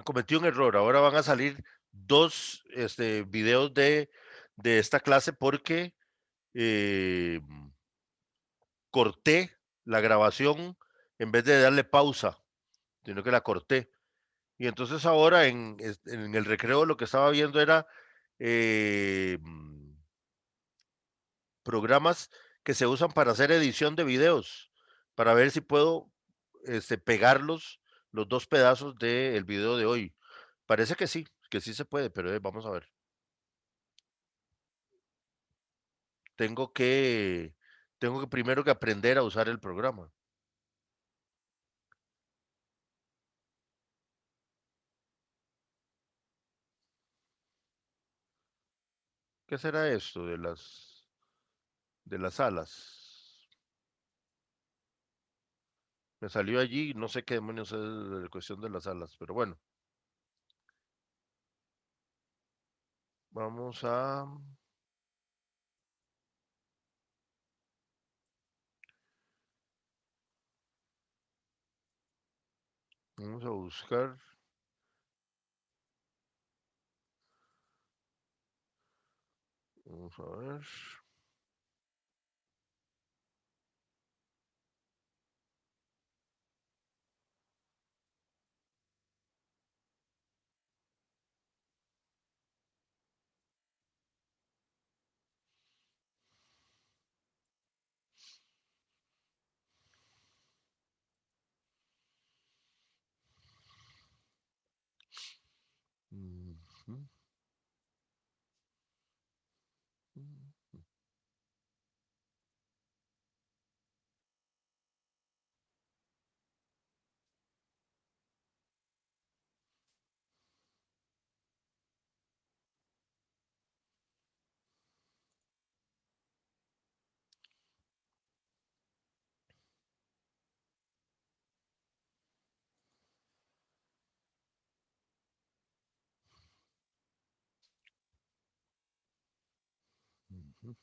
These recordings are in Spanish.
Cometí un error. Ahora van a salir dos videos de esta clase porque eh, corté la grabación en vez de darle pausa, sino que la corté. Y entonces ahora en el recreo lo que estaba viendo era eh, programas que se usan para hacer edición de videos, para ver si puedo pegarlos, los dos pedazos del video de hoy. Parece que sí se puede, pero vamos a ver. Tengo que, tengo que primero que aprender a usar el programa. ¿Qué será esto de las alas? Me salió allí, no sé qué demonios es la cuestión de las alas, pero bueno, vamos a, vamos a buscar, vamos a ver. Ujú, ujú.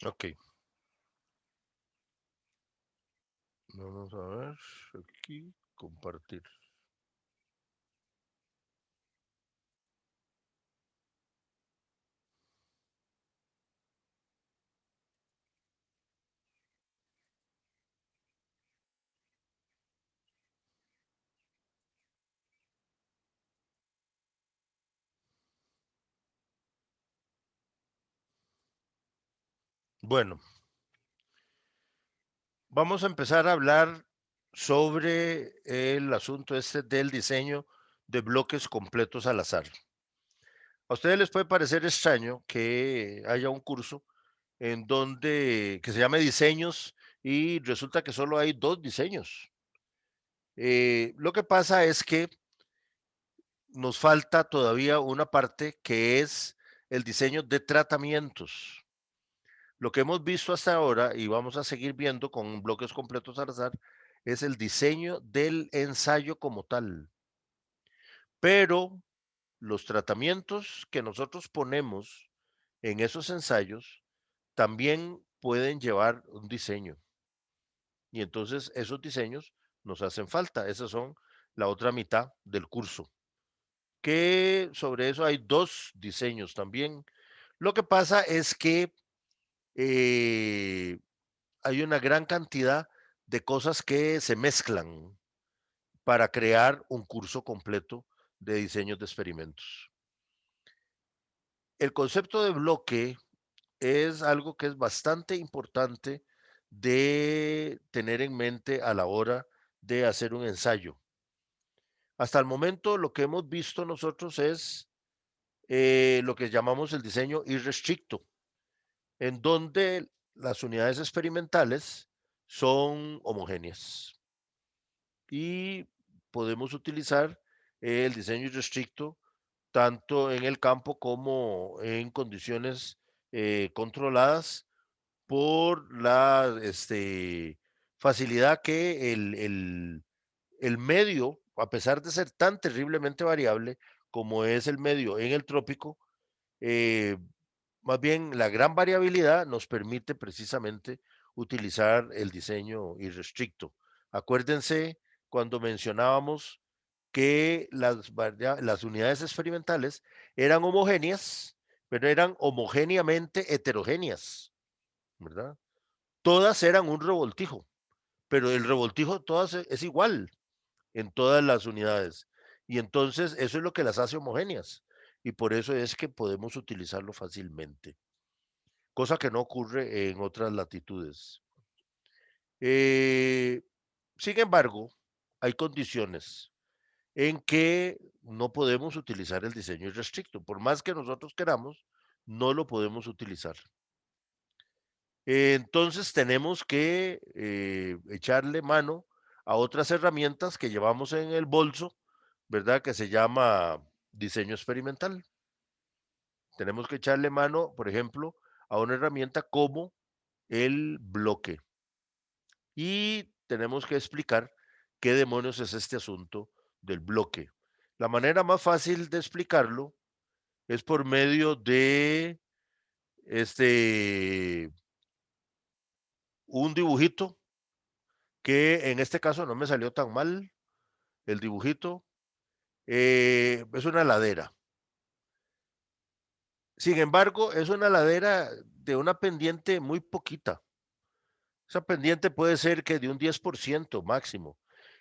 Ok, vamos a ver aquí, compartir. Bueno, vamos a empezar a hablar sobre el asunto este del diseño de bloques completos al azar. A ustedes les puede parecer extraño que haya un curso en donde que se llame diseños y resulta que solo hay dos diseños. Lo que pasa es que nos falta todavía una parte que es el diseño de tratamientos. Lo que hemos visto hasta ahora y vamos a seguir viendo con bloques completos al azar es el diseño del ensayo como tal. Pero los tratamientos que nosotros ponemos en esos ensayos también pueden llevar un diseño. Y entonces esos diseños nos hacen falta. Esas son la otra mitad del curso. Que sobre eso hay dos diseños también. Lo que pasa es que eh, hay una gran cantidad de cosas que se mezclan para crear un curso completo de diseños de experimentos. El concepto de bloque es algo que es bastante importante de tener en mente a la hora de hacer un ensayo. Hasta el momento lo que hemos visto nosotros es lo que llamamos el diseño irrestricto, en donde las unidades experimentales son homogéneas y podemos utilizar el diseño irrestricto tanto en el campo como en condiciones controladas por la facilidad que el medio, a pesar de ser tan terriblemente variable como es el medio en el trópico, eh, más bien la gran variabilidad nos permite precisamente utilizar el diseño irrestricto. Acuérdense cuando mencionábamos que las unidades experimentales eran homogéneas, pero eran homogéneamente heterogéneas, ¿verdad? Todas eran un revoltijo, pero el revoltijo todas es igual en todas las unidades. Y entonces eso es lo que las hace homogéneas. Y por eso es que podemos utilizarlo fácilmente, cosa que no ocurre en otras latitudes. Eh, Sin embargo, hay condiciones en que no podemos utilizar el diseño irrestricto. Por más que nosotros queramos, no lo podemos utilizar. Entonces tenemos que echarle mano a otras herramientas que llevamos en el bolso, ¿verdad? Que se llama diseño experimental. Tenemos que echarle mano, por ejemplo, a una herramienta como el bloque. Y tenemos que explicar qué demonios es este asunto del bloque. La manera más fácil de explicarlo es por medio de este un dibujito que en este caso no me salió tan mal. El dibujito es una ladera. Sin embargo, es una ladera de una pendiente muy poquita. Esa pendiente puede ser que de un 10% máximo.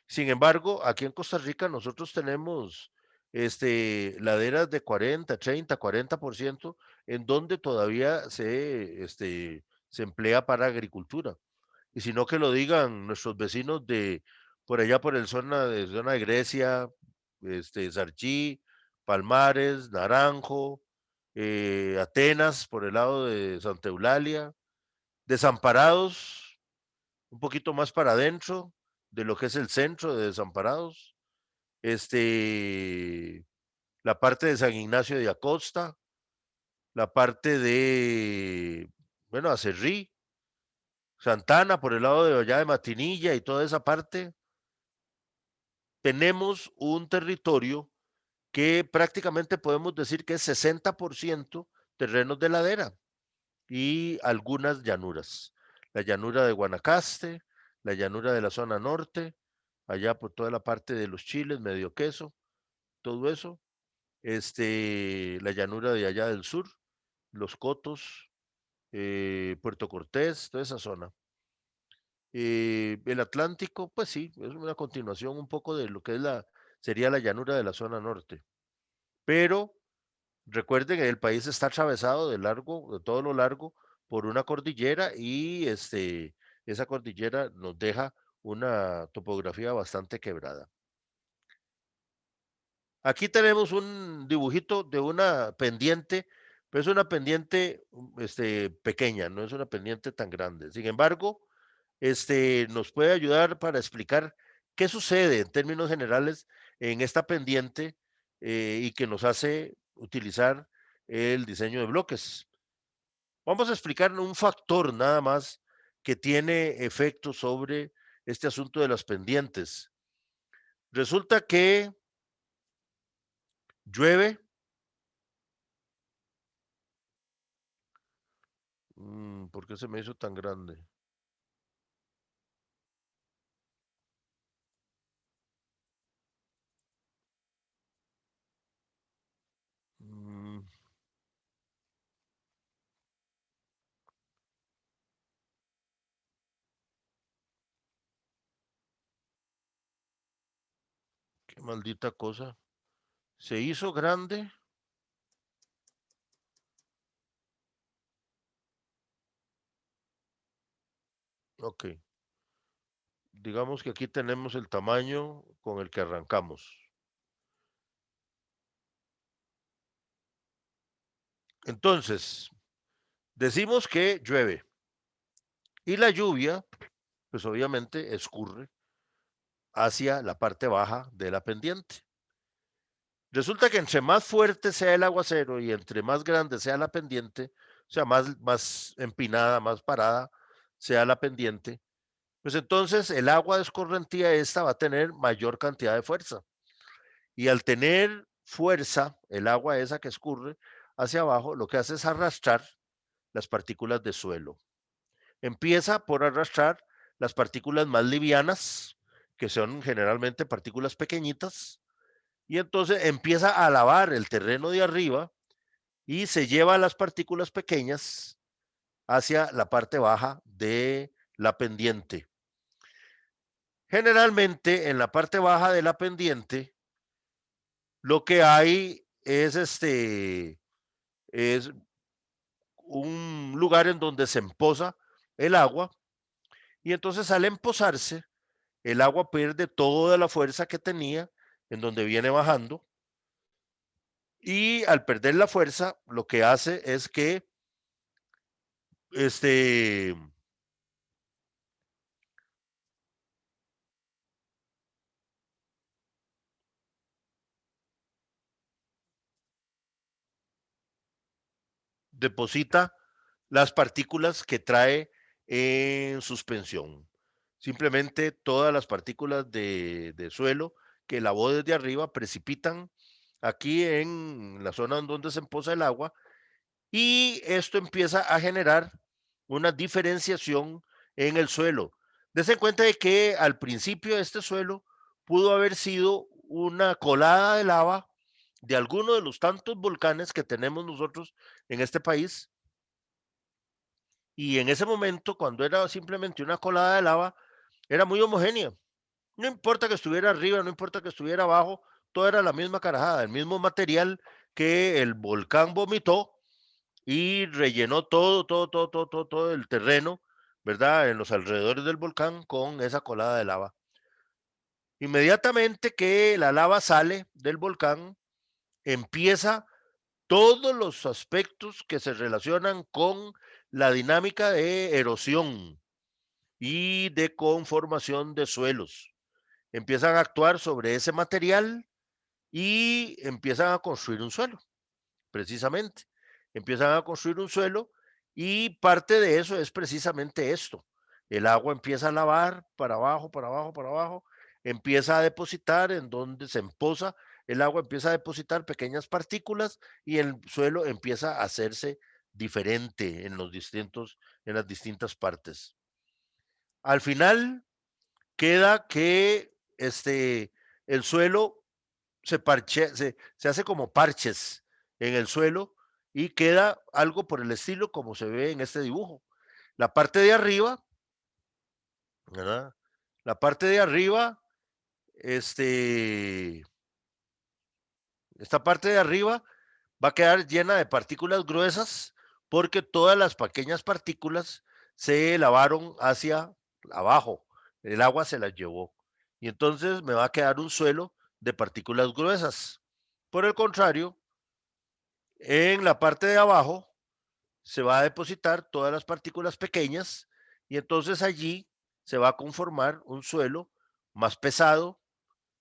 Sin embargo, aquí en Costa Rica nosotros tenemos laderas de 40, 30, 40% en donde todavía se emplea para agricultura. Y si no que lo digan nuestros vecinos de por allá por el zona de Grecia, Sarchí, Palmares, Naranjo, Atenas, por el lado de Santa Eulalia, Desamparados, un poquito más para adentro de lo que es el centro de Desamparados, la parte de San Ignacio de Acosta, la parte de, bueno, Acerrí, Santana, por el lado de allá de Matinilla y toda esa parte, tenemos un territorio que prácticamente podemos decir que es 60% terrenos de ladera y algunas llanuras. La llanura de Guanacaste, la llanura de la zona norte, allá por toda la parte de los chiles, medio queso, todo eso, la llanura de allá del sur, los Cotos, Puerto Cortés, toda esa zona. El Atlántico, pues sí, es una continuación un poco de lo que es sería la llanura de la zona norte. Pero recuerden que el país está atravesado de todo lo largo, por una cordillera y esa cordillera nos deja una topografía bastante quebrada. Aquí tenemos un dibujito de una pendiente, pero es una pendiente pequeña, no es una pendiente tan grande. Sin embargo, nos puede ayudar para explicar qué sucede en términos generales en esta pendiente y que nos hace utilizar el diseño de bloques. Vamos a explicar un factor nada más que tiene efecto sobre este asunto de las pendientes. Resulta que llueve. ¿Por qué se me hizo tan grande? Mm, Qué maldita cosa. Se hizo grande. Ok. Digamos que aquí tenemos el tamaño con el que arrancamos. Entonces, decimos que llueve. Y la lluvia, pues obviamente escurre hacia la parte baja de la pendiente. Resulta que entre más fuerte sea el aguacero y entre más grande sea la pendiente, o sea, más empinada, más parada sea la pendiente, pues entonces el agua escorrentía esta va a tener mayor cantidad de fuerza. Y al tener fuerza, el agua esa que escurre hacia abajo, lo que hace es arrastrar las partículas de suelo. Empieza por arrastrar las partículas más livianas, que son generalmente partículas pequeñitas, y entonces empieza a lavar el terreno de arriba y se lleva las partículas pequeñas hacia la parte baja de la pendiente. Generalmente en la parte baja de la pendiente lo que hay es un lugar en donde se empoza el agua y entonces al empozarse el agua pierde toda la fuerza que tenía en donde viene bajando y al perder la fuerza lo que hace es que este deposita las partículas que trae en suspensión. Simplemente todas las partículas de suelo que lavó desde arriba precipitan aquí en la zona en donde se empoza el agua y esto empieza a generar una diferenciación en el suelo. Dese cuenta de que al principio este suelo pudo haber sido una colada de lava de alguno de los tantos volcanes que tenemos nosotros en este país y en ese momento, cuando era simplemente una colada de lava, era muy homogénea. No importa que estuviera arriba, no importa que estuviera abajo, todo era la misma carajada, el mismo material que el volcán vomitó y rellenó todo el terreno, ¿verdad? En los alrededores del volcán con esa colada de lava. Inmediatamente que la lava sale del volcán, empieza todos los aspectos que se relacionan con la dinámica de erosión y de conformación de suelos. Empiezan a actuar sobre ese material y empiezan a construir un suelo, precisamente. Empiezan a construir un suelo y parte de eso es precisamente esto. El agua empieza a lavar para abajo, para abajo, para abajo, empieza a depositar en donde se empoza, el agua empieza a depositar pequeñas partículas y el suelo empieza a hacerse diferente en las distintas partes. Al final queda que el suelo se hace como parches en el suelo y queda algo por el estilo como se ve en este dibujo. La parte de arriba, ¿verdad? La parte de arriba, este, esta parte de arriba va a quedar llena de partículas gruesas porque todas las pequeñas partículas se lavaron hacia abajo. El agua se las llevó. Y entonces me va a quedar un suelo de partículas gruesas. Por el contrario, en la parte de abajo se va a depositar todas las partículas pequeñas y entonces allí se va a conformar un suelo más pesado,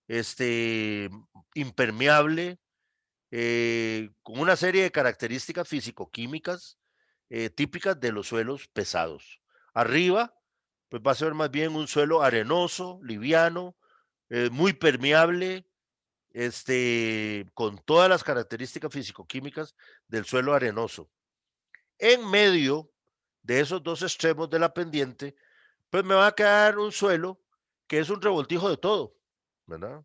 este, impermeable, con una serie de características físico-químicas típicas de los suelos pesados. Arriba, pues va a ser más bien un suelo arenoso, liviano, muy permeable, con todas las características físico-químicas del suelo arenoso. En medio de esos dos extremos de la pendiente, pues me va a quedar un suelo que es un revoltijo de todo, ¿verdad?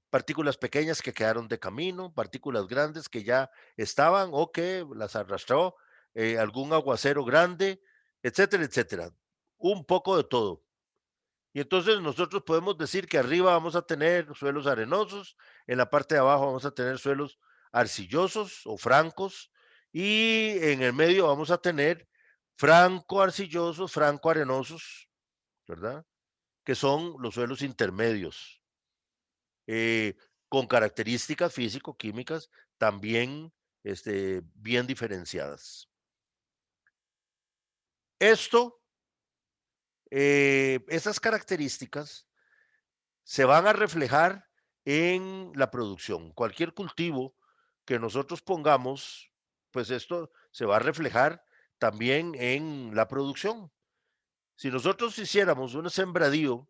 Partículas pequeñas que quedaron de camino, partículas grandes que ya estaban o que las arrastró algún aguacero grande, etcétera, etcétera. Un poco de todo. Y entonces nosotros podemos decir que arriba vamos a tener suelos arenosos, en la parte de abajo vamos a tener suelos arcillosos o francos y en el medio vamos a tener franco arcillosos, franco arenosos, ¿verdad? Que son los suelos intermedios, eh, con características físico-químicas también bien diferenciadas. Esto Esas características se van a reflejar en la producción. Cualquier cultivo que nosotros pongamos, pues esto se va a reflejar también en la producción. Si nosotros hiciéramos un sembradío,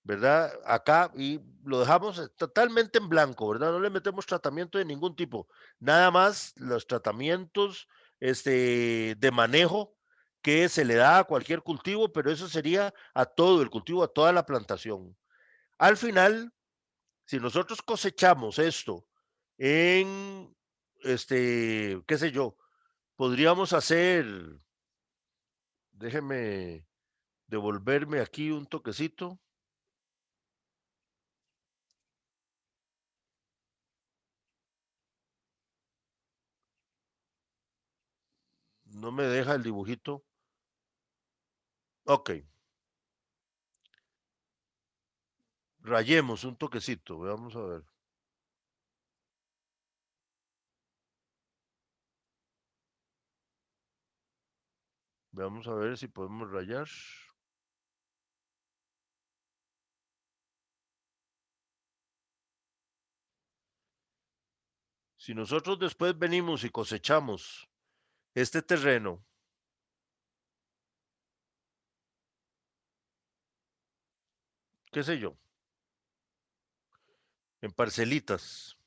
¿verdad? Acá y lo dejamos totalmente en blanco, ¿verdad? No le metemos tratamiento de ningún tipo, nada más los tratamientos de manejo que se le da a cualquier cultivo, pero eso sería a todo el cultivo, a toda la plantación. Al final, si nosotros cosechamos esto en, qué sé yo, podríamos hacer, déjeme devolverme aquí un toquecito, no me deja el dibujito. Ok, rayemos un toquecito, vamos a ver. Vamos a ver si podemos rayar. Si nosotros después venimos y cosechamos este terreno, qué sé yo, en parcelitas,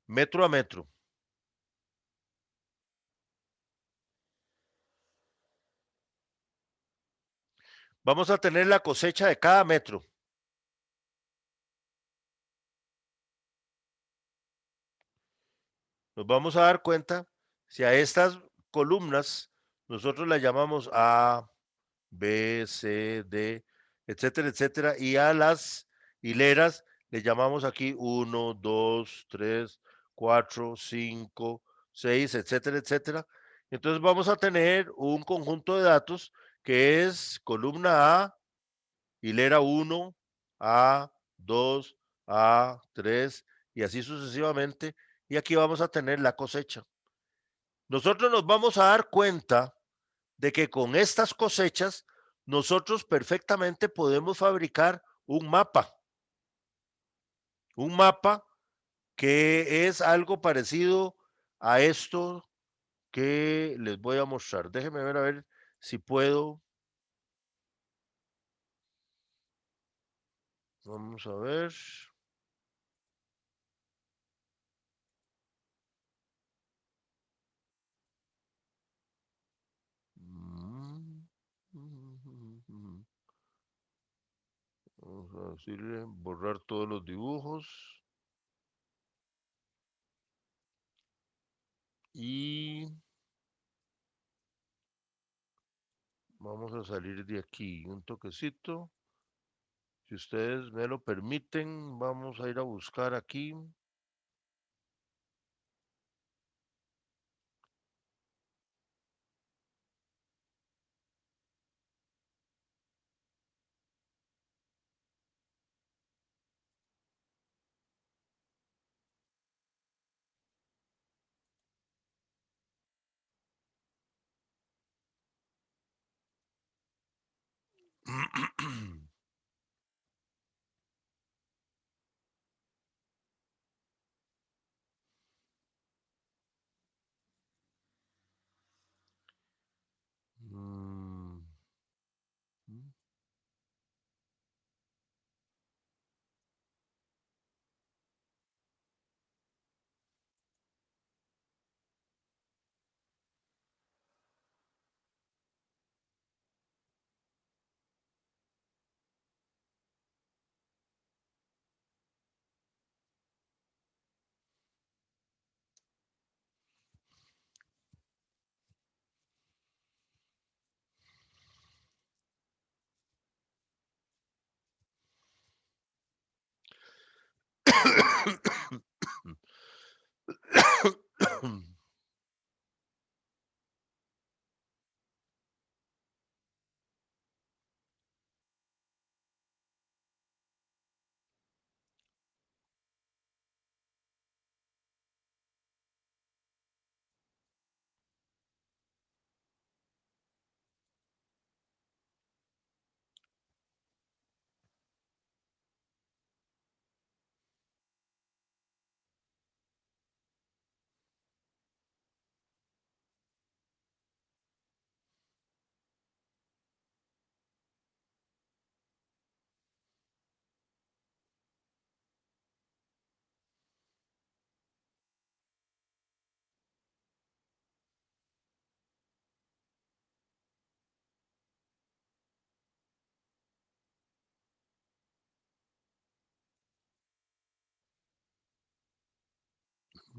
metro a metro, vamos a tener la cosecha de cada metro. Nos vamos a dar cuenta si a estas columnas nosotros las llamamos A, B, C, D, etcétera, etcétera, y a las hileras le llamamos aquí uno, 2, 3, 4, 5, 6, etcétera, etcétera. Entonces vamos a tener un conjunto de datos que es columna A, hilera uno, A, 2, A, 3 y así sucesivamente. Y aquí vamos a tener la cosecha. Nosotros nos vamos a dar cuenta de que con estas cosechas nosotros perfectamente podemos fabricar un mapa que es algo parecido a esto que les voy a mostrar. Déjenme ver a ver si puedo. Vamos a ver. Vamos a decirle borrar todos los dibujos y vamos a salir de aquí un toquecito. Si ustedes me lo permiten, vamos a ir a buscar aquí.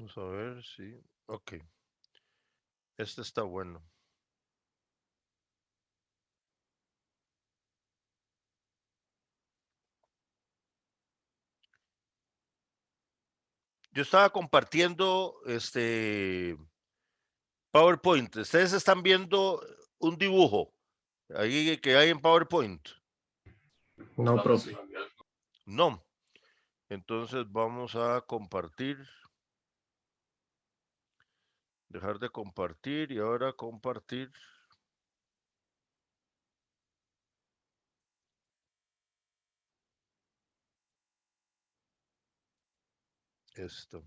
Vamos a ver si... Ok, este está bueno. Yo estaba compartiendo PowerPoint. Ustedes están viendo un dibujo ahí que hay en PowerPoint. No, profe. No. Entonces vamos a compartir. Dejar de compartir y ahora compartir. Esto.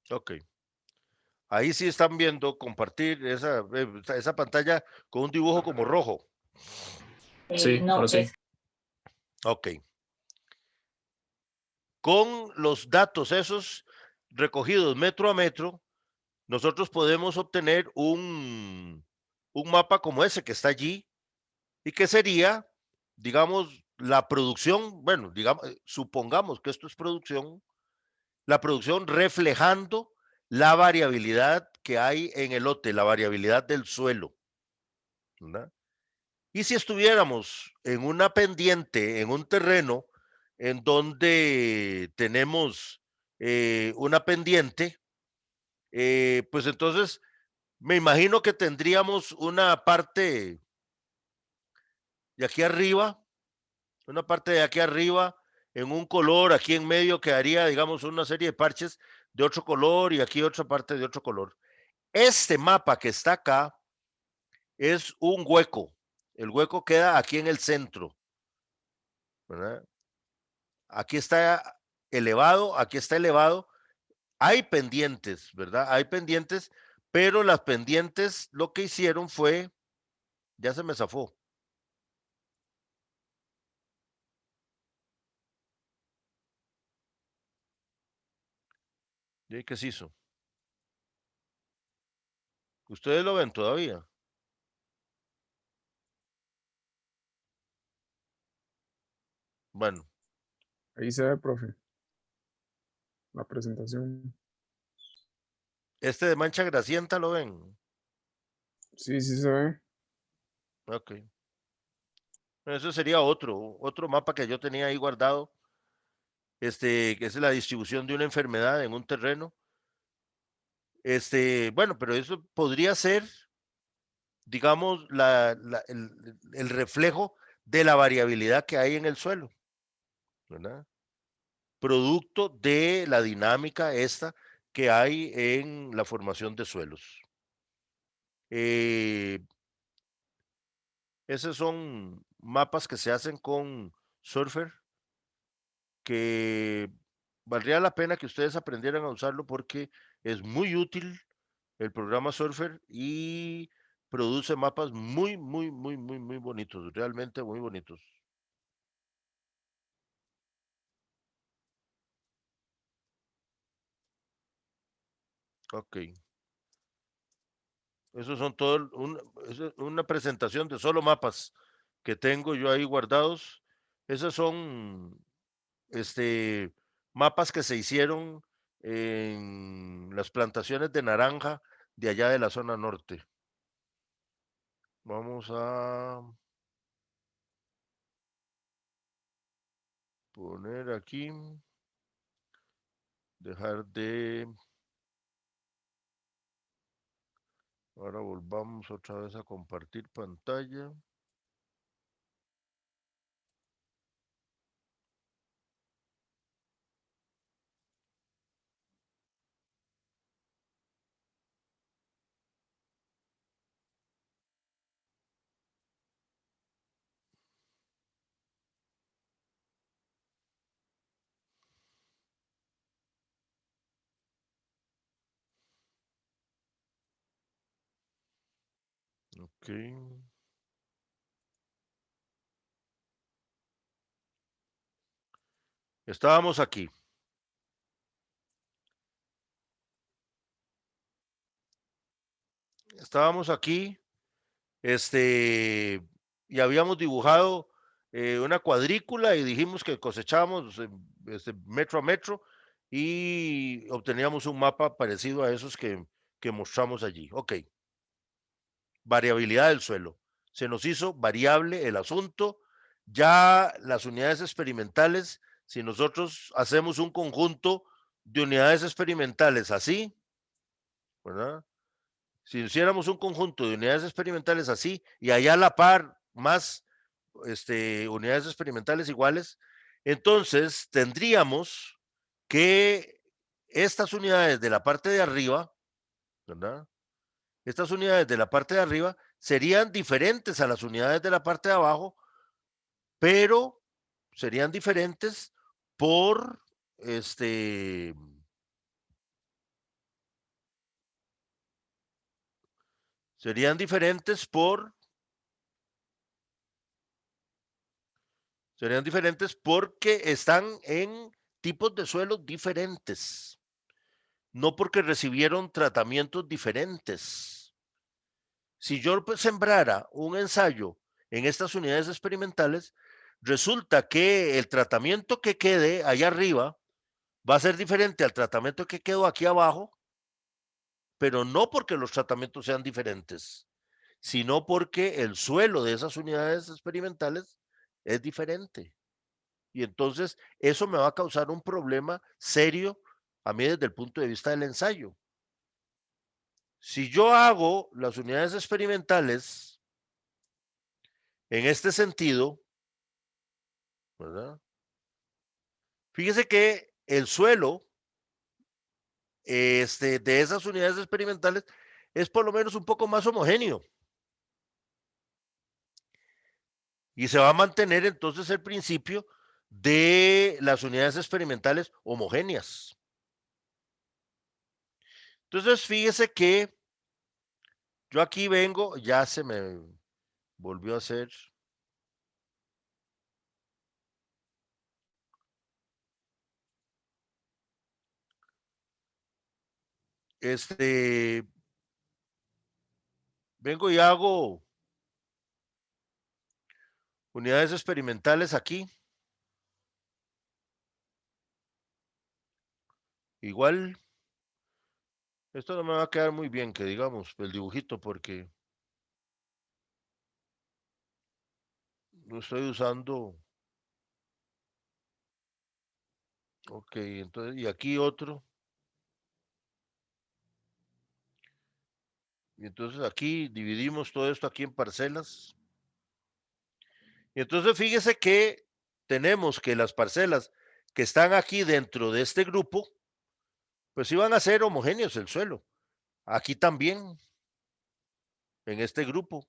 Ok. Ahí sí están viendo compartir esa pantalla con un dibujo como rojo. Sí, No, ahora sí. Ok. Con los datos esos recogidos metro a metro, nosotros podemos obtener un mapa como ese que está allí y que sería, digamos, la producción, bueno, digamos, supongamos que esto es producción, la producción reflejando la variabilidad que hay en el lote, la variabilidad del suelo, ¿verdad? Y si estuviéramos en una pendiente, en un terreno en donde tenemos una pendiente, pues entonces me imagino que tendríamos una parte de aquí arriba, una parte de aquí arriba en un color, aquí en medio quedaría, digamos, una serie de parches de otro color y aquí otra parte de otro color. Este mapa que está acá es un hueco. El hueco queda aquí en el centro, ¿verdad? Aquí está elevado, aquí está elevado. Hay pendientes, ¿verdad? Hay pendientes, pero las pendientes lo que hicieron fue, ya se me zafó. ¿Y qué se hizo? ¿Ustedes lo ven todavía? Bueno, Ahí se ve, profe, la presentación. este de mancha grasienta lo ven. Sí, sí se ve. Ok. Eso sería otro mapa que yo tenía ahí guardado, que es la distribución de una enfermedad en un terreno. Bueno, pero eso podría ser, digamos, el reflejo de la variabilidad que hay en el suelo, ¿verdad? Producto de la dinámica esta que hay en la formación de suelos. Eh, Esos son mapas que se hacen con Surfer, que valdría la pena que ustedes aprendieran a usarlo porque es muy útil el programa Surfer y produce mapas muy bonitos, realmente muy bonitos. Ok. Esos son todo una presentación de solo mapas que tengo yo ahí guardados. Esos son mapas que se hicieron en las plantaciones de naranja de allá de la zona norte. Vamos a poner aquí, dejar de... Ahora volvamos otra vez a compartir pantalla. Ok. Estábamos aquí. Estábamos aquí, y habíamos dibujado una cuadrícula y dijimos que cosechábamos metro a metro y obteníamos un mapa parecido a esos que mostramos allí. Ok, variabilidad del suelo. Se nos hizo variable el asunto. Ya las unidades experimentales, si nosotros hacemos un conjunto de unidades experimentales así, ¿verdad? Si hiciéramos un conjunto de unidades experimentales así y allá a la par más unidades experimentales iguales, entonces tendríamos que estas unidades de la parte de arriba, ¿verdad? Estas unidades de la parte de arriba serían diferentes a las unidades de la parte de abajo, pero serían diferentes por serían diferentes por serían diferentes porque están en tipos de suelos diferentes, no porque recibieron tratamientos diferentes. Si yo sembrara un ensayo en estas unidades experimentales, resulta que el tratamiento que quede allá arriba va a ser diferente al tratamiento que quedó aquí abajo, pero no porque los tratamientos sean diferentes, sino porque el suelo de esas unidades experimentales es diferente. Y entonces eso me va a causar un problema serio a mí desde el punto de vista del ensayo. Si yo hago las unidades experimentales en este sentido, ¿verdad? Fíjese que el suelo de esas unidades experimentales es por lo menos un poco más homogéneo. Y se va a mantener entonces el principio de las unidades experimentales homogéneas. Entonces, fíjese que yo aquí vengo, ya se me volvió a hacer. Vengo y hago unidades experimentales aquí. Igual, esto no me va a quedar muy bien, que digamos, el dibujito, porque lo estoy usando. Ok, entonces, y aquí otro. Y entonces aquí dividimos todo esto aquí en parcelas. Y entonces fíjese que tenemos que las parcelas que están aquí dentro de este grupo, pues iban a ser homogéneos el suelo. Aquí también, en este grupo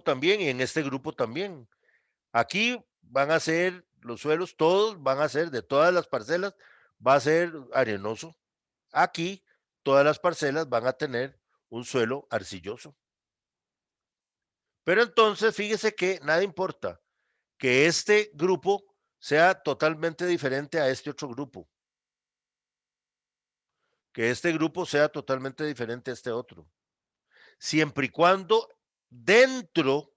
también y en este grupo también. Aquí van a ser los suelos, todos van a ser de todas las parcelas, va a ser arenoso. Aquí todas las parcelas van a tener un suelo arcilloso. Pero entonces fíjese que nada importa que este grupo sea totalmente diferente a este otro grupo. Que este grupo sea totalmente diferente a este otro. Siempre y cuando dentro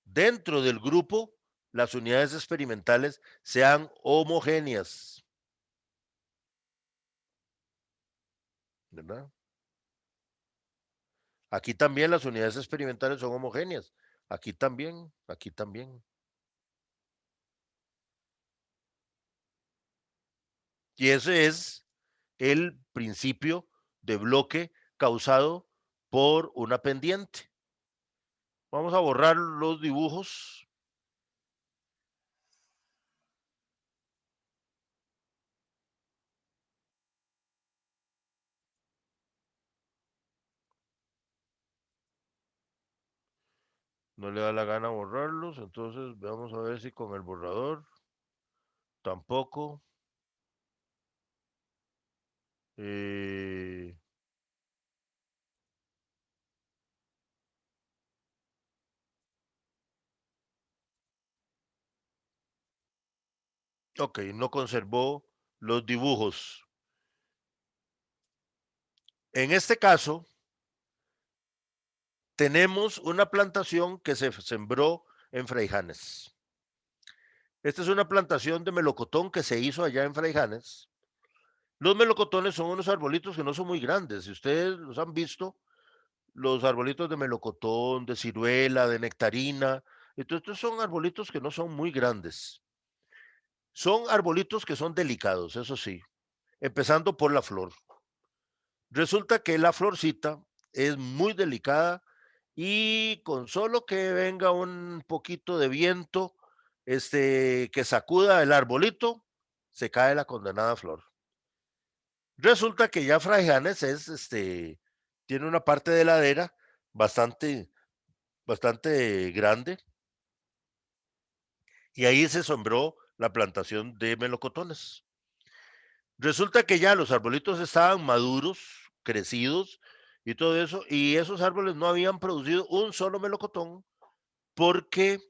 del grupo las unidades experimentales sean homogéneas. ¿Verdad? Aquí también las unidades experimentales son homogéneas. Aquí también, aquí también. Y ese es el principio de bloque causado por una pendiente. Vamos a borrar los dibujos. No le da la gana borrarlos, entonces vamos a ver si con el borrador tampoco. Eh, ok, no conservó los dibujos. En este caso, tenemos una plantación que se sembró en Fraijanes. Esta es una plantación de melocotón que se hizo allá en Fraijanes. Los melocotones son unos arbolitos que no son muy grandes. Si ustedes los han visto, los arbolitos de melocotón, de ciruela, de nectarina, entonces estos son arbolitos que no son muy grandes. Son arbolitos que son delicados, eso sí, empezando por la flor. Resulta que la florcita es muy delicada y con solo que venga un poquito de viento, que sacuda el arbolito, se cae la condenada flor. Resulta que ya Fraijanes tiene una parte de ladera bastante grande y ahí se sembró la plantación de melocotones. Resulta que ya los arbolitos estaban maduros, crecidos y todo eso, y esos árboles no habían producido un solo melocotón porque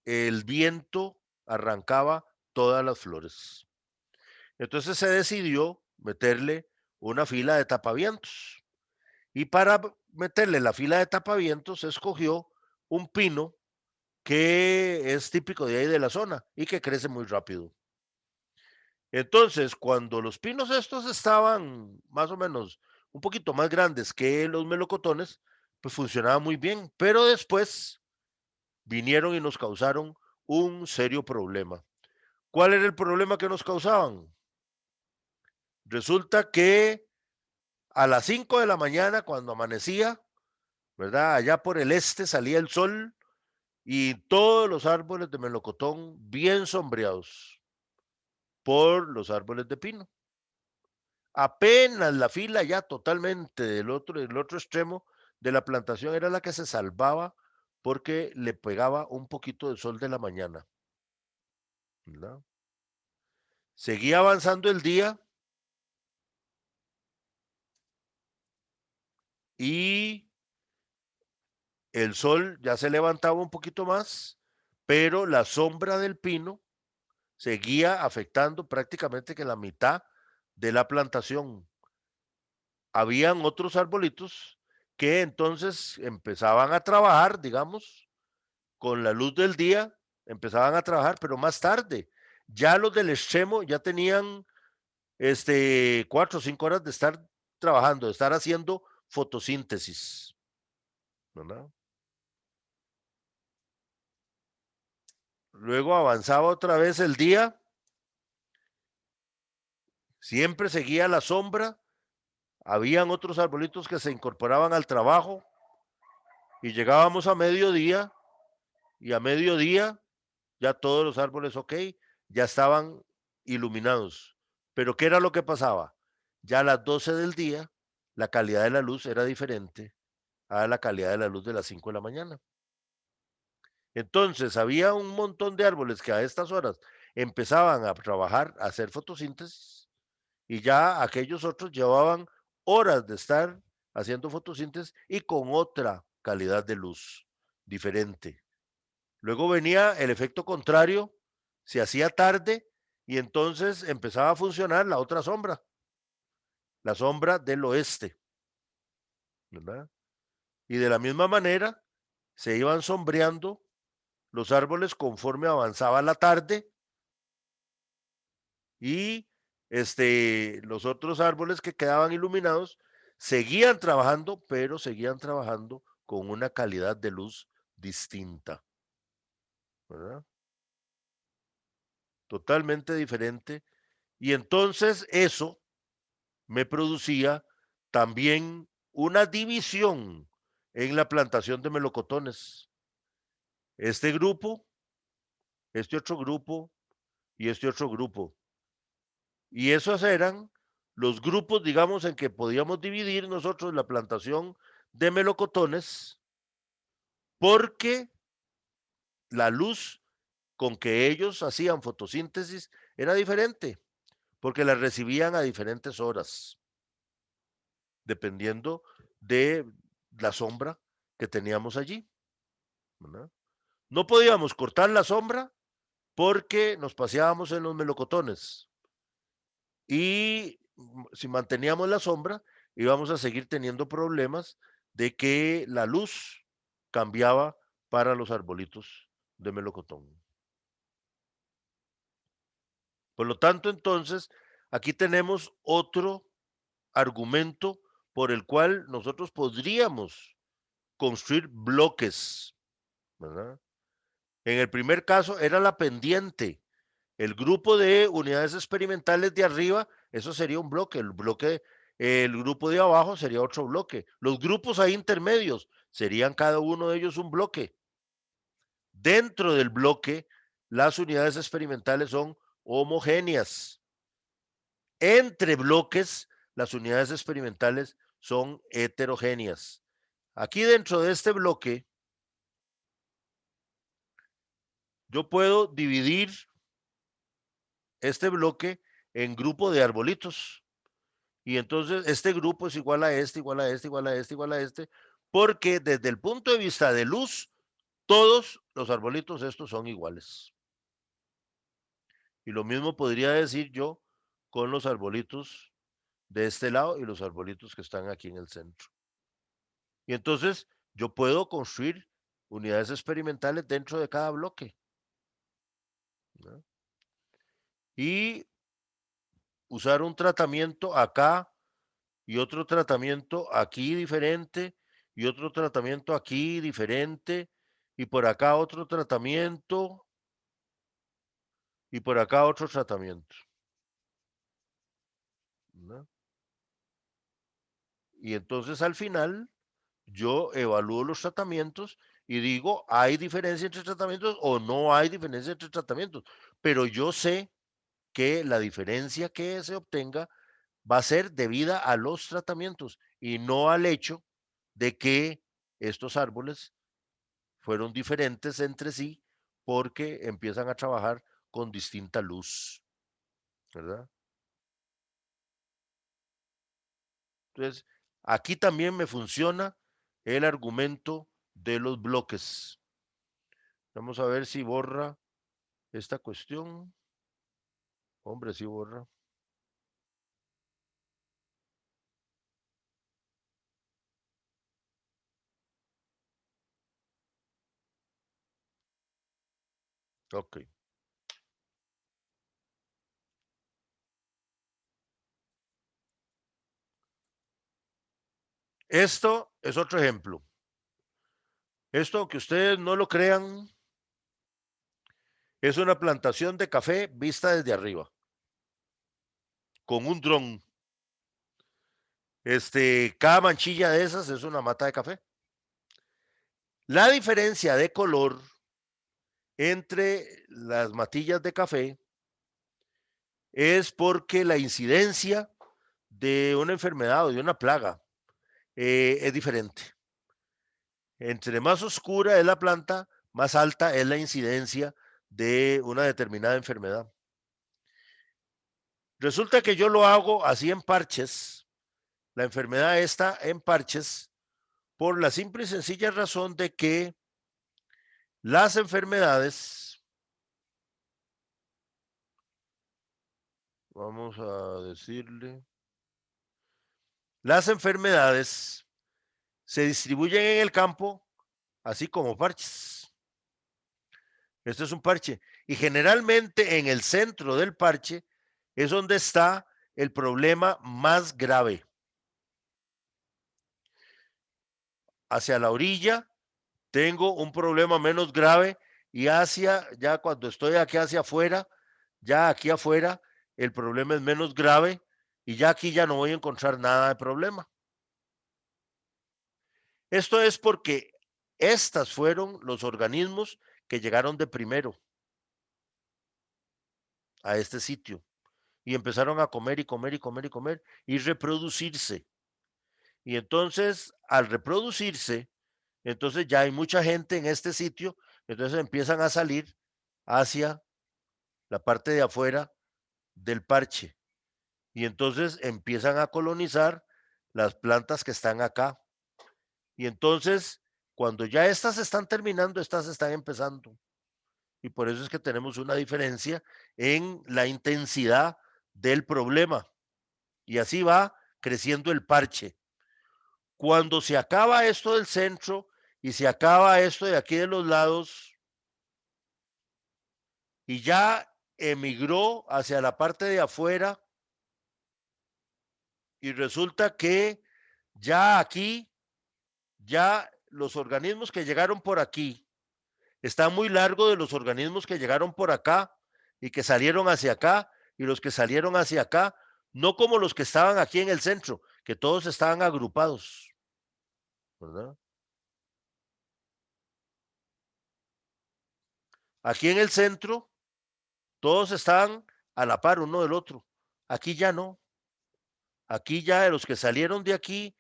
el viento arrancaba todas las flores. Entonces se decidió meterle una fila de tapavientos. Y para meterle la fila de tapavientos se escogió un pino que es típico de ahí de la zona y que crece muy rápido. Entonces, cuando los pinos estos estaban más o menos un poquito más grandes que los melocotones, pues funcionaba muy bien, pero después vinieron y nos causaron un serio problema. ¿Cuál era el problema que nos causaban? Resulta que a las 5 de la mañana, cuando amanecía, ¿verdad? Allá por el este salía el sol y todos los árboles de melocotón bien sombreados por los árboles de pino. Apenas la fila ya totalmente del otro extremo de la plantación era la que se salvaba porque le pegaba un poquito de sol de la mañana, ¿verdad? Seguía avanzando el día y el sol ya se levantaba un poquito más, pero la sombra del pino seguía afectando prácticamente que la mitad de la plantación. Habían otros arbolitos que entonces empezaban a trabajar, digamos, con la luz del día, empezaban a trabajar, pero más tarde. Ya los del extremo ya tenían 4 o 5 horas de estar trabajando, de estar haciendo fotosíntesis, ¿verdad? Luego avanzaba otra vez el día, siempre seguía la sombra, habían otros arbolitos que se incorporaban al trabajo y llegábamos a mediodía y a mediodía ya todos los árboles, ok, ya estaban iluminados. Pero ¿qué era lo que pasaba? Ya a las 12 del día, la calidad de la luz era diferente a la calidad de la luz de las 5 de la mañana. Entonces, había un montón de árboles que a estas horas empezaban a trabajar, a hacer fotosíntesis, y ya aquellos otros llevaban horas de estar haciendo fotosíntesis y con otra calidad de luz diferente. Luego venía el efecto contrario, se hacía tarde y entonces empezaba a funcionar la otra sombra, la sombra del oeste, ¿verdad? Y de la misma manera se iban sombreando los árboles conforme avanzaba la tarde y los otros árboles que quedaban iluminados seguían trabajando, pero seguían trabajando con una calidad de luz distinta, ¿verdad? Totalmente diferente. Y entonces eso me producía también una división en la plantación de melocotones. Este grupo, este otro grupo y este otro grupo. Y esos eran los grupos, digamos, en que podíamos dividir nosotros la plantación de melocotones porque la luz con que ellos hacían fotosíntesis era diferente, porque la recibían a diferentes horas, dependiendo de la sombra que teníamos allí, ¿verdad? No podíamos cortar la sombra porque nos paseábamos en los melocotones y si manteníamos la sombra íbamos a seguir teniendo problemas de que la luz cambiaba para los arbolitos de melocotón. Por lo tanto, entonces, aquí tenemos otro argumento por el cual nosotros podríamos construir bloques, ¿verdad? En el primer caso era la pendiente. El grupo de unidades experimentales de arriba, eso sería un bloque. El grupo de abajo sería otro bloque. Los grupos ahí intermedios serían cada uno de ellos un bloque. Dentro del bloque, las unidades experimentales son homogéneas. Entre bloques, las unidades experimentales son heterogéneas. Aquí dentro de este bloque, yo puedo dividir este bloque en grupo de arbolitos. Y entonces este grupo es igual a este, igual a este, igual a este, igual a este, porque desde el punto de vista de luz, todos los arbolitos estos son iguales. Y lo mismo podría decir yo con los arbolitos de este lado y los arbolitos que están aquí en el centro. Y entonces yo puedo construir unidades experimentales dentro de cada bloque, ¿no? Y usar un tratamiento acá y otro tratamiento aquí diferente y otro tratamiento aquí diferente y por acá otro tratamiento y por acá otro tratamiento, ¿no? Y entonces al final yo evalúo los tratamientos y digo, ¿hay diferencia entre tratamientos o no hay diferencia entre tratamientos? Pero yo sé que la diferencia que se obtenga va a ser debida a los tratamientos y no al hecho de que estos árboles fueron diferentes entre sí porque empiezan a trabajar con distinta luz, ¿verdad? Entonces, aquí también me funciona el argumento de los bloques. Vamos a ver si borra esta cuestión. Hombre, sí borra. Ok. Esto es otro ejemplo. Esto, aunque ustedes no lo crean, es una plantación de café vista desde arriba, con un dron. Cada manchilla de esas es una mata de café. La diferencia de color entre las matillas de café es porque la incidencia de una enfermedad o de una plaga es diferente. Entre más oscura es la planta, más alta es la incidencia de una determinada enfermedad. Resulta que yo lo hago así en parches. La enfermedad está en parches por la simple y sencilla razón de que las enfermedades, vamos a decirle, las enfermedades se distribuyen en el campo así como parches. Este es un parche. Y generalmente en el centro del parche es donde está el problema más grave. Hacia la orilla tengo un problema menos grave y ya cuando estoy aquí hacia afuera, ya aquí afuera, el problema es menos grave y ya aquí ya no voy a encontrar nada de problema. Esto es porque estas fueron los organismos que llegaron de primero a este sitio y empezaron a comer y comer y comer y comer y reproducirse. Y entonces, al reproducirse, entonces ya hay mucha gente en este sitio, entonces empiezan a salir hacia la parte de afuera del parche. Y entonces empiezan a colonizar las plantas que están acá. Y entonces, cuando ya estas están terminando, estas están empezando. Y por eso es que tenemos una diferencia en la intensidad del problema. Y así va creciendo el parche. Cuando se acaba esto del centro y se acaba esto de aquí de los lados, y ya emigró hacia la parte de afuera y resulta que ya aquí, ya los organismos que llegaron por aquí están muy largos de los organismos que llegaron por acá y que salieron hacia acá, y los que salieron hacia acá, no como los que estaban aquí en el centro, que todos estaban agrupados, ¿verdad? Aquí en el centro, todos estaban a la par uno del otro. Aquí ya no. Aquí ya de los que salieron de aquí,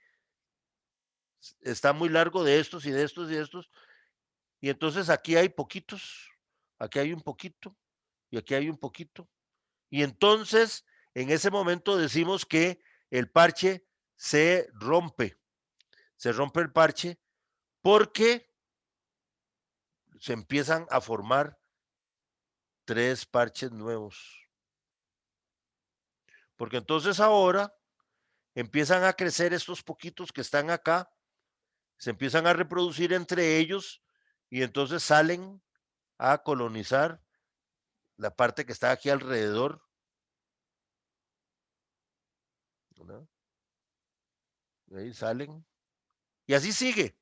está muy largo de estos y de estos y de estos. Y entonces aquí hay poquitos, aquí hay un poquito y aquí hay un poquito. Y entonces, en ese momento decimos que el parche se rompe el parche porque se empiezan a formar 3 parches nuevos. Porque entonces ahora empiezan a crecer estos poquitos que están acá, se empiezan a reproducir entre ellos y entonces salen a colonizar la parte que está aquí alrededor, ¿verdad? Ahí salen. Y así sigue.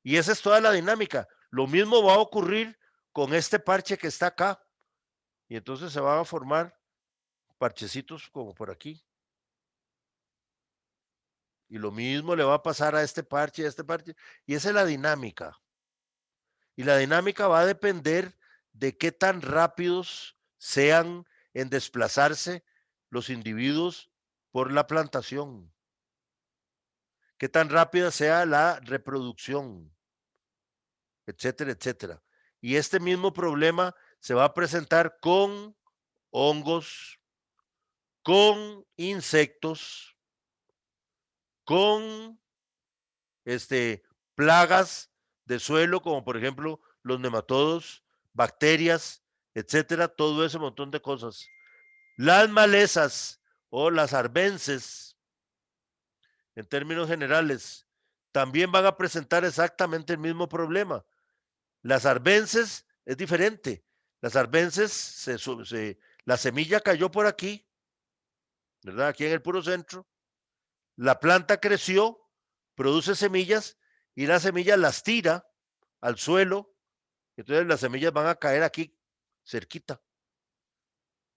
Y esa es toda la dinámica. Lo mismo va a ocurrir con este parche que está acá. Y entonces se van a formar parchecitos como por aquí. Y lo mismo le va a pasar a este parche, a este parche. Y esa es la dinámica. Y la dinámica va a depender de qué tan rápidos sean en desplazarse los individuos por la plantación. Qué tan rápida sea la reproducción, etcétera, etcétera. Y este mismo problema se va a presentar con hongos, con insectos, con plagas de suelo, como por ejemplo los nematodos, bacterias, etcétera, todo ese montón de cosas. Las malezas o las arbences, en términos generales, también van a presentar exactamente el mismo problema. Las arbences es diferente. Las arbences, la semilla cayó por aquí, ¿verdad? Aquí en el puro centro. La planta creció, produce semillas y las semillas las tira al suelo. Entonces las semillas van a caer aquí cerquita.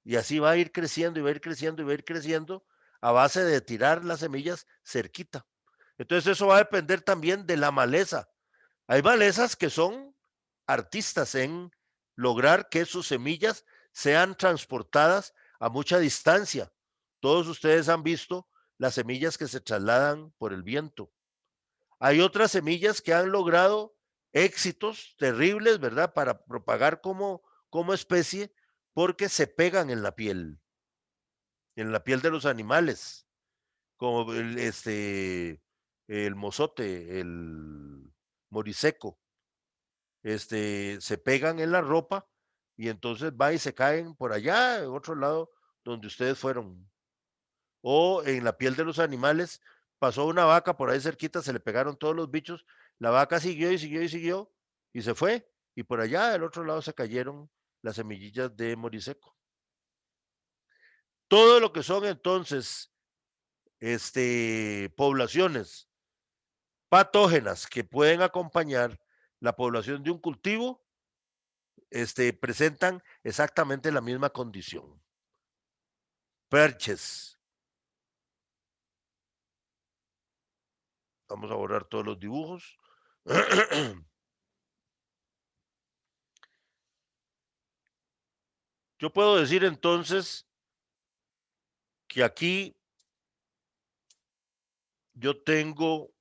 Y así va a ir creciendo y va a ir creciendo y va a ir creciendo a base de tirar las semillas cerquita. Entonces eso va a depender también de la maleza. Hay malezas que son artistas en lograr que sus semillas sean transportadas a mucha distancia. Todos ustedes han visto las semillas que se trasladan por el viento. Hay otras semillas que han logrado éxitos terribles, ¿verdad? Para propagar como especie, porque se pegan en la piel de los animales, como el mozote, el moriseco, se pegan en la ropa y entonces va y se caen por allá, en otro lado, donde ustedes fueron. O en la piel de los animales, pasó una vaca por ahí cerquita, se le pegaron todos los bichos, la vaca siguió y siguió y siguió y se fue. Y por allá del otro lado se cayeron las semillillas de moriseco. Todo lo que son entonces poblaciones patógenas que pueden acompañar la población de un cultivo, presentan exactamente la misma condición. Perches. Vamos a borrar todos los dibujos. Yo puedo decir entonces que aquí yo tengo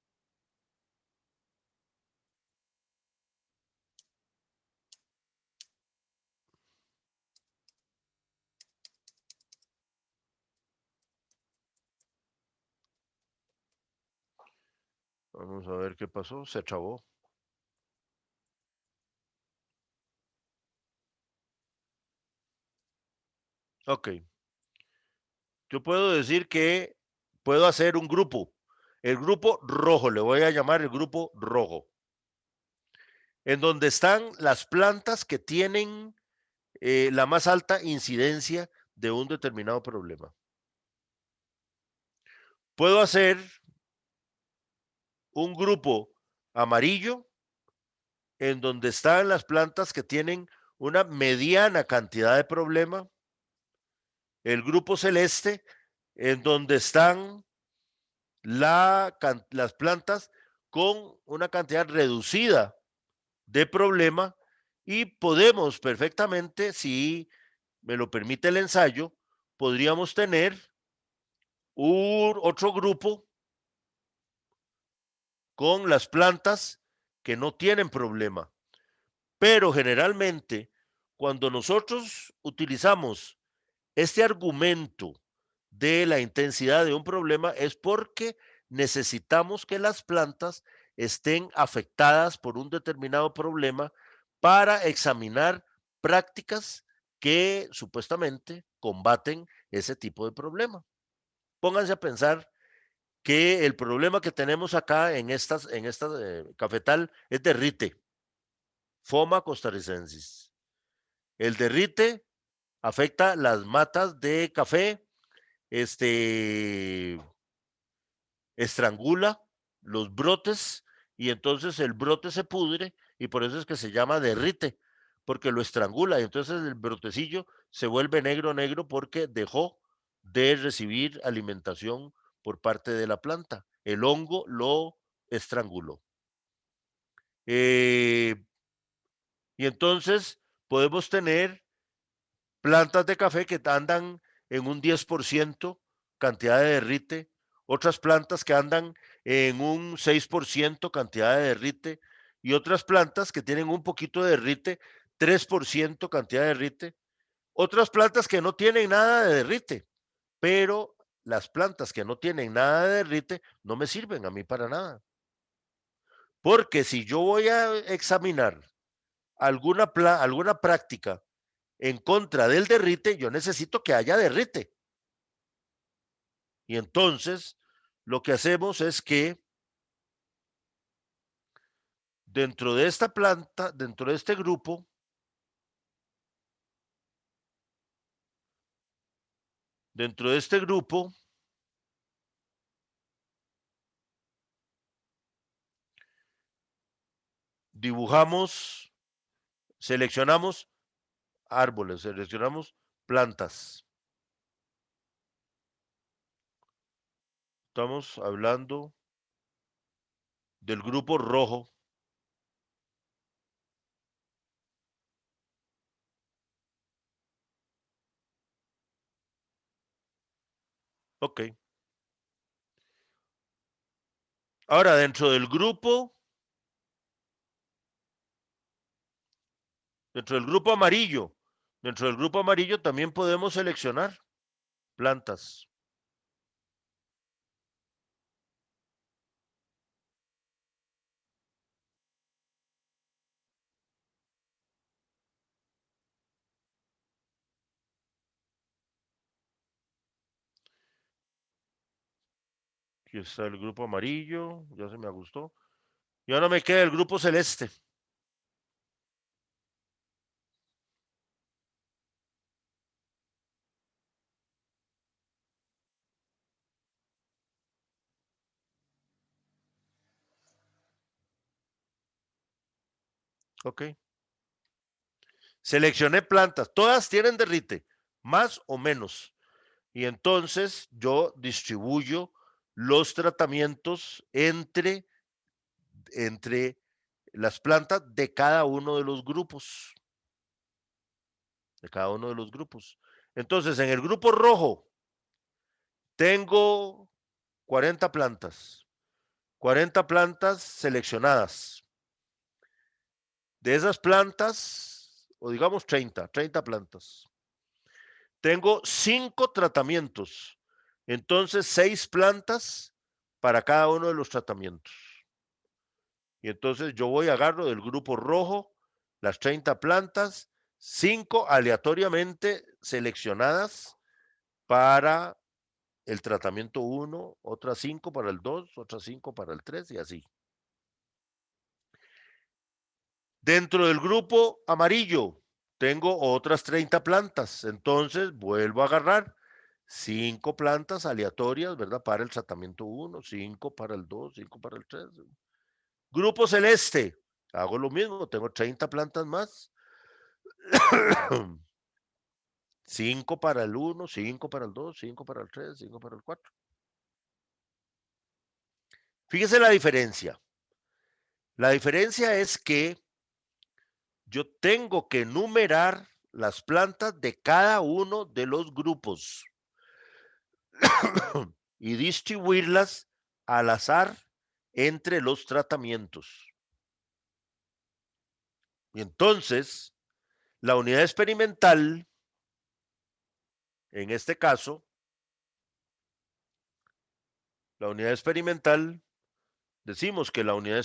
vamos a ver qué pasó, se trabó. Ok. Yo puedo decir que puedo hacer un grupo. El grupo rojo, le voy a llamar el grupo rojo. En donde están las plantas que tienen la más alta incidencia de un determinado problema. Puedo hacer un grupo amarillo en donde están las plantas que tienen una mediana cantidad de problema, el grupo celeste en donde están las plantas con una cantidad reducida de problema, y podemos perfectamente, si me lo permite el ensayo, podríamos tener otro grupo con las plantas que no tienen problema. Pero generalmente, cuando nosotros utilizamos este argumento de la intensidad de un problema, es porque necesitamos que las plantas estén afectadas por un determinado problema para examinar prácticas que supuestamente combaten ese tipo de problema. Pónganse a pensar que el problema que tenemos acá en esta cafetal es derrite, Phoma costarricensis. El derrite afecta las matas de café, estrangula los brotes, y entonces el brote se pudre, y por eso es que se llama derrite, porque lo estrangula, y entonces el brotecillo se vuelve negro porque dejó de recibir alimentación por parte de la planta. El hongo lo estranguló. Y entonces podemos tener plantas de café que andan en un 10% cantidad de derrite, otras plantas que andan en un 6% cantidad de derrite, y otras plantas que tienen un poquito de derrite, 3% cantidad de derrite, otras plantas que no tienen nada de derrite, pero las plantas que no tienen nada de derrite no me sirven a mí para nada. Porque si yo voy a examinar alguna práctica en contra del derrite, yo necesito que haya derrite. Y entonces lo que hacemos es que dentro de esta planta, dentro de este grupo, dibujamos, seleccionamos árboles, seleccionamos plantas. Estamos hablando del grupo rojo. Ok. Ahora, dentro del grupo amarillo, también podemos seleccionar plantas. Aquí está el grupo amarillo, ya se me gustó. Y ahora me queda el grupo celeste. Ok. Seleccioné plantas, todas tienen derrite, más o menos. Y entonces yo distribuyo los tratamientos entre las plantas de cada uno de los grupos. Entonces, en el grupo rojo tengo 40 plantas. 40 plantas seleccionadas. De esas plantas, o digamos 30 plantas, tengo 5 tratamientos. Entonces, 6 plantas para cada uno de los tratamientos. Y entonces yo voy, agarro del grupo rojo las 30 plantas, 5 aleatoriamente seleccionadas para el tratamiento 1, otras 5 para el 2, otras 5 para el 3 y así. Dentro del grupo amarillo tengo otras 30 plantas. Entonces vuelvo a agarrar 5 plantas aleatorias, ¿verdad? Para el tratamiento 1, 5 para el 2, 5 para el 3. Grupo celeste, hago lo mismo, tengo 30 plantas más. 5 para el 1, 5 para el 2, 5 para el 3, 5 para el 4. Fíjese la diferencia. La diferencia es que yo tengo que numerar las plantas de cada uno de los grupos y distribuirlas al azar entre los tratamientos. Y entonces, la unidad experimental, en este caso, la unidad experimental, decimos que la unidad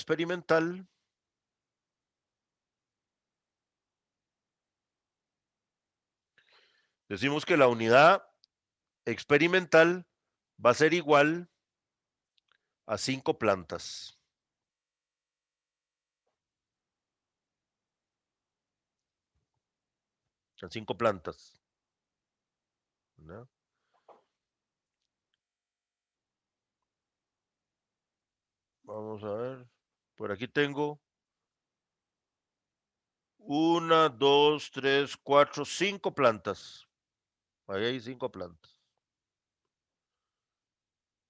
experimental va a ser igual a 5 plantas. A 5 plantas. ¿No? Vamos a ver. Por aquí tengo 1, 2, 3, 4, 5 plantas. Ahí hay 5 plantas.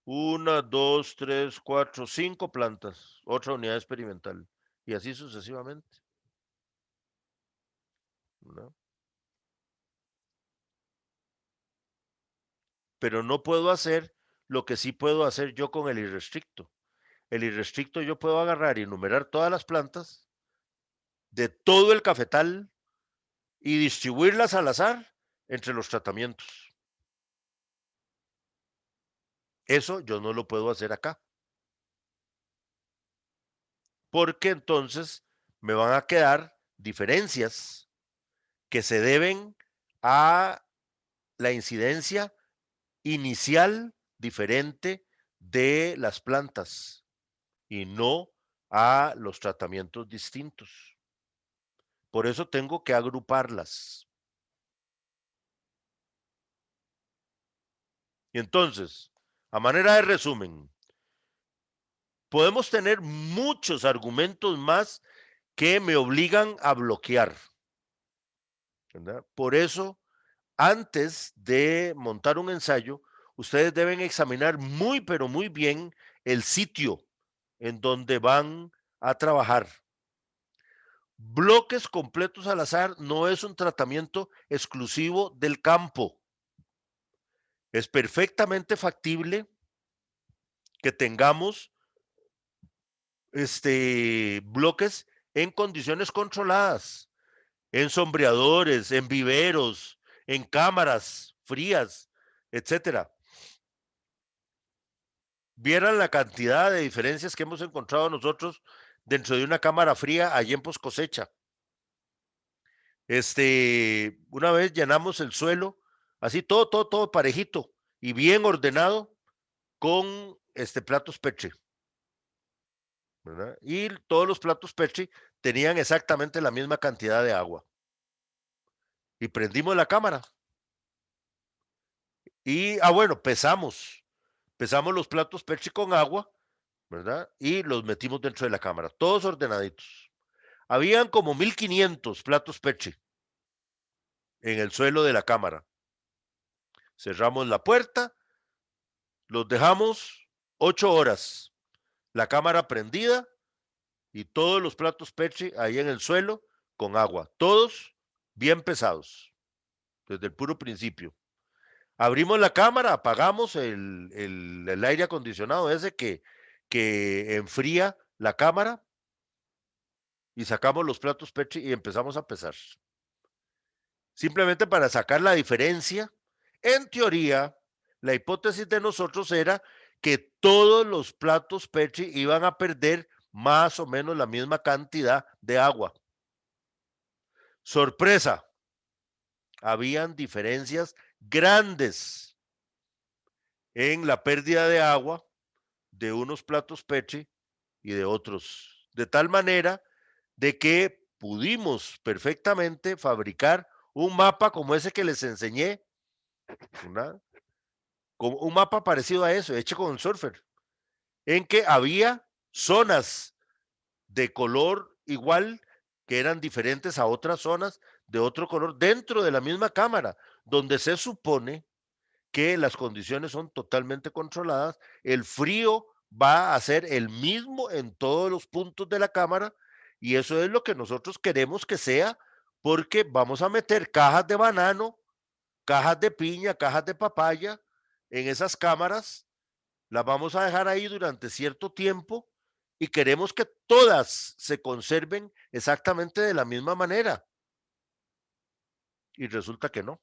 1, 2, 3, 4, 5 plantas. Otra unidad experimental. Y así sucesivamente. ¿No? Pero no puedo hacer lo que sí puedo hacer yo con el irrestricto. El irrestricto yo puedo agarrar y enumerar todas las plantas de todo el cafetal y distribuirlas al azar entre los tratamientos. Eso yo no lo puedo hacer acá. Porque entonces me van a quedar diferencias que se deben a la incidencia inicial diferente de las plantas y no a los tratamientos distintos. Por eso tengo que agruparlas. Y entonces, a manera de resumen, podemos tener muchos argumentos más que me obligan a bloquear, ¿verdad? Por eso, antes de montar un ensayo, ustedes deben examinar muy, pero muy bien el sitio en donde van a trabajar. Bloques completos al azar no es un tratamiento exclusivo del campo. Es perfectamente factible que tengamos bloques en condiciones controladas, en sombreadores, en viveros, en cámaras frías, etcétera. Vieran la cantidad de diferencias que hemos encontrado nosotros dentro de una cámara fría allí en post cosecha. Una vez llenamos el suelo, así todo parejito y bien ordenado con platos Petri, ¿verdad? Y todos los platos Petri tenían exactamente la misma cantidad de agua. Y prendimos la cámara. Y, bueno, pesamos los platos Petri con agua, ¿verdad? Y los metimos dentro de la cámara, todos ordenaditos. Habían como 1500 platos Petri en el suelo de la cámara. Cerramos la puerta, los dejamos 8 horas, la cámara prendida y todos los platos Petri ahí en el suelo con agua, todos bien pesados, desde el puro principio. Abrimos la cámara, apagamos el aire acondicionado ese que enfría la cámara y sacamos los platos Petri y empezamos a pesar. Simplemente para sacar la diferencia. En teoría, la hipótesis de nosotros era que todos los platos Petri iban a perder más o menos la misma cantidad de agua. Sorpresa, habían diferencias grandes en la pérdida de agua de unos platos Petri y de otros, de tal manera de que pudimos perfectamente fabricar un mapa como ese que les enseñé, como un mapa parecido a eso, hecho con Surfer, en que había zonas de color igual que eran diferentes a otras zonas de otro color dentro de la misma cámara, donde se supone que las condiciones son totalmente controladas, el frío va a ser el mismo en todos los puntos de la cámara y eso es lo que nosotros queremos que sea porque vamos a meter cajas de banano, cajas de piña, cajas de papaya en esas cámaras, las vamos a dejar ahí durante cierto tiempo y queremos que todas se conserven exactamente de la misma manera. Y resulta que no.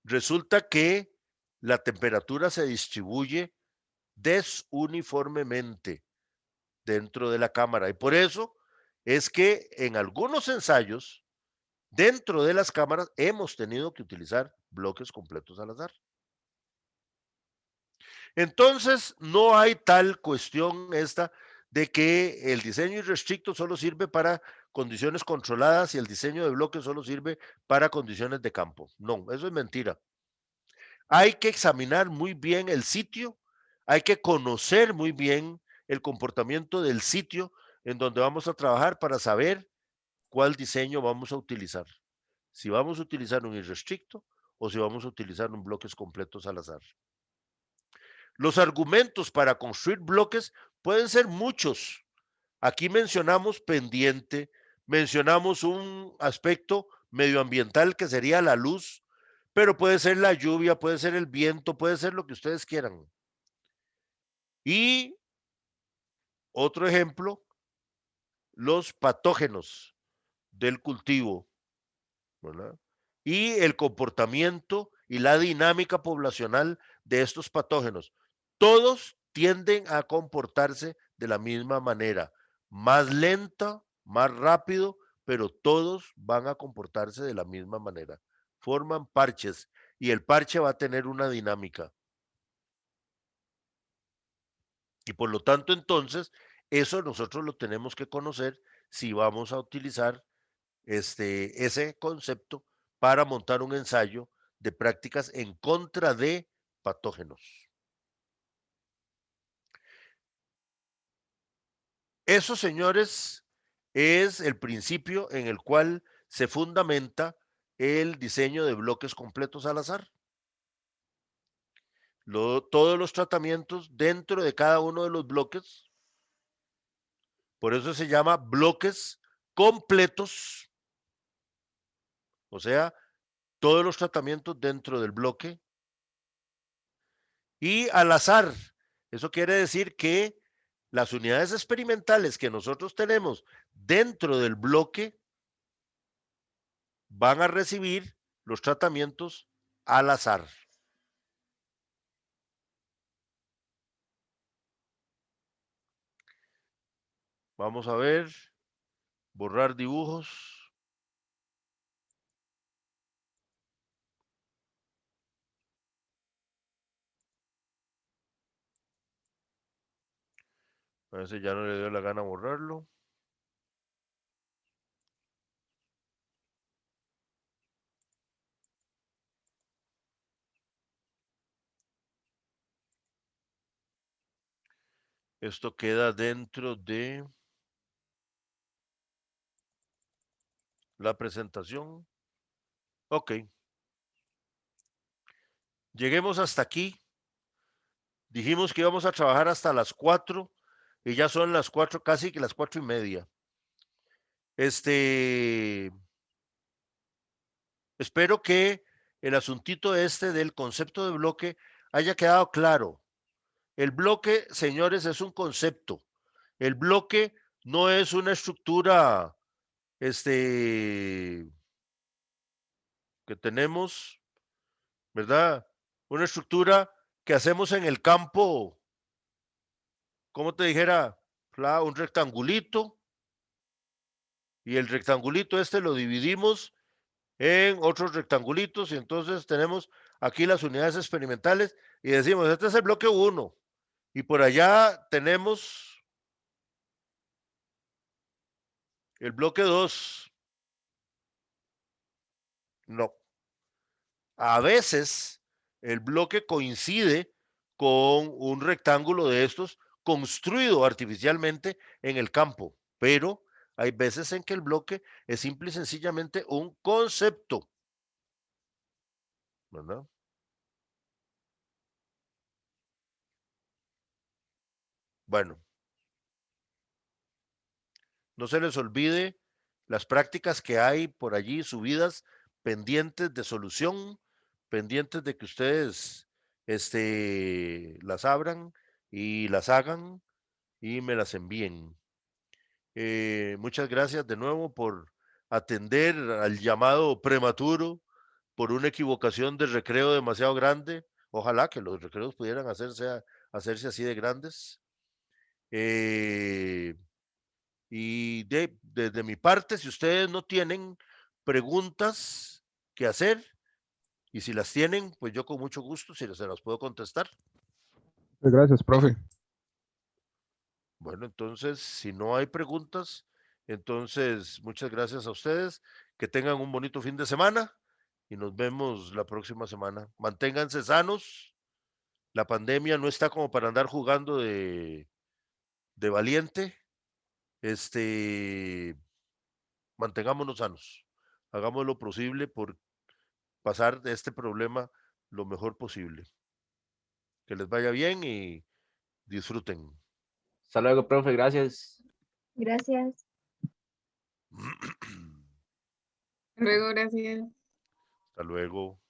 Resulta que la temperatura se distribuye desuniformemente dentro de la cámara. Y por eso es que en algunos ensayos, dentro de las cámaras, hemos tenido que utilizar bloques completos al azar. Entonces, no hay tal cuestión esta de que el diseño irrestricto solo sirve para condiciones controladas y el diseño de bloques solo sirve para condiciones de campo. No, eso es mentira. Hay que examinar muy bien el sitio, hay que conocer muy bien el comportamiento del sitio en donde vamos a trabajar para saber cuál diseño vamos a utilizar. Si vamos a utilizar un irrestricto o si vamos a utilizar un bloques completos al azar. Los argumentos para construir bloques pueden ser muchos. Aquí mencionamos pendiente, mencionamos un aspecto medioambiental que sería la luz, pero puede ser la lluvia, puede ser el viento, puede ser lo que ustedes quieran. Y otro ejemplo, los patógenos del cultivo, ¿verdad? Y el comportamiento y la dinámica poblacional de estos patógenos. Todos tienden a comportarse de la misma manera, más lenta, más rápido, pero todos van a comportarse de la misma manera. Forman parches y el parche va a tener una dinámica. Y por lo tanto, entonces, eso nosotros lo tenemos que conocer si vamos a utilizar ese concepto para montar un ensayo de prácticas en contra de patógenos. Eso, señores, es el principio en el cual se fundamenta el diseño de bloques completos al azar. Todos los tratamientos dentro de cada uno de los bloques, por eso se llama bloques completos, o sea, todos los tratamientos dentro del bloque y al azar. Eso quiere decir que las unidades experimentales que nosotros tenemos dentro del bloque van a recibir los tratamientos al azar. Vamos a ver, borrar dibujos. A ver si ya no le dio la gana borrarlo. Esto queda dentro de la presentación. Ok. Lleguemos hasta aquí. Dijimos que íbamos a trabajar hasta las 4 y ya son las 4, casi que las 4:30. Espero que el asuntito del concepto de bloque haya quedado claro. El bloque, señores, es un concepto. El bloque no es una estructura, que tenemos, ¿verdad? Una estructura que hacemos en el campo, como te dijera, un rectangulito, y el rectangulito lo dividimos en otros rectangulitos, y entonces tenemos aquí las unidades experimentales, y decimos, este es el bloque 1, y por allá tenemos El bloque 2, no. A veces el bloque coincide con un rectángulo de estos construido artificialmente en el campo, pero hay veces en que el bloque es simple y sencillamente un concepto, ¿verdad? Bueno, no se les olvide las prácticas que hay por allí subidas, pendientes de solución, pendientes de que ustedes las abran y las hagan y me las envíen. Muchas gracias de nuevo por atender al llamado prematuro por una equivocación de recreo demasiado grande. Ojalá que los recreos pudieran hacerse así de grandes. Eh, y desde mi parte, si ustedes no tienen preguntas que hacer, y si las tienen, pues yo con mucho gusto, si se las puedo contestar. Gracias, profe. Bueno, entonces, si no hay preguntas, entonces muchas gracias a ustedes. Que tengan un bonito fin de semana y nos vemos la próxima semana. Manténganse sanos. La pandemia no está como para andar jugando de valiente. Mantengámonos sanos. Hagamos lo posible por pasar de este problema lo mejor posible. Que les vaya bien y disfruten. Hasta luego, profe, gracias. Gracias. Luego, gracias. Hasta luego.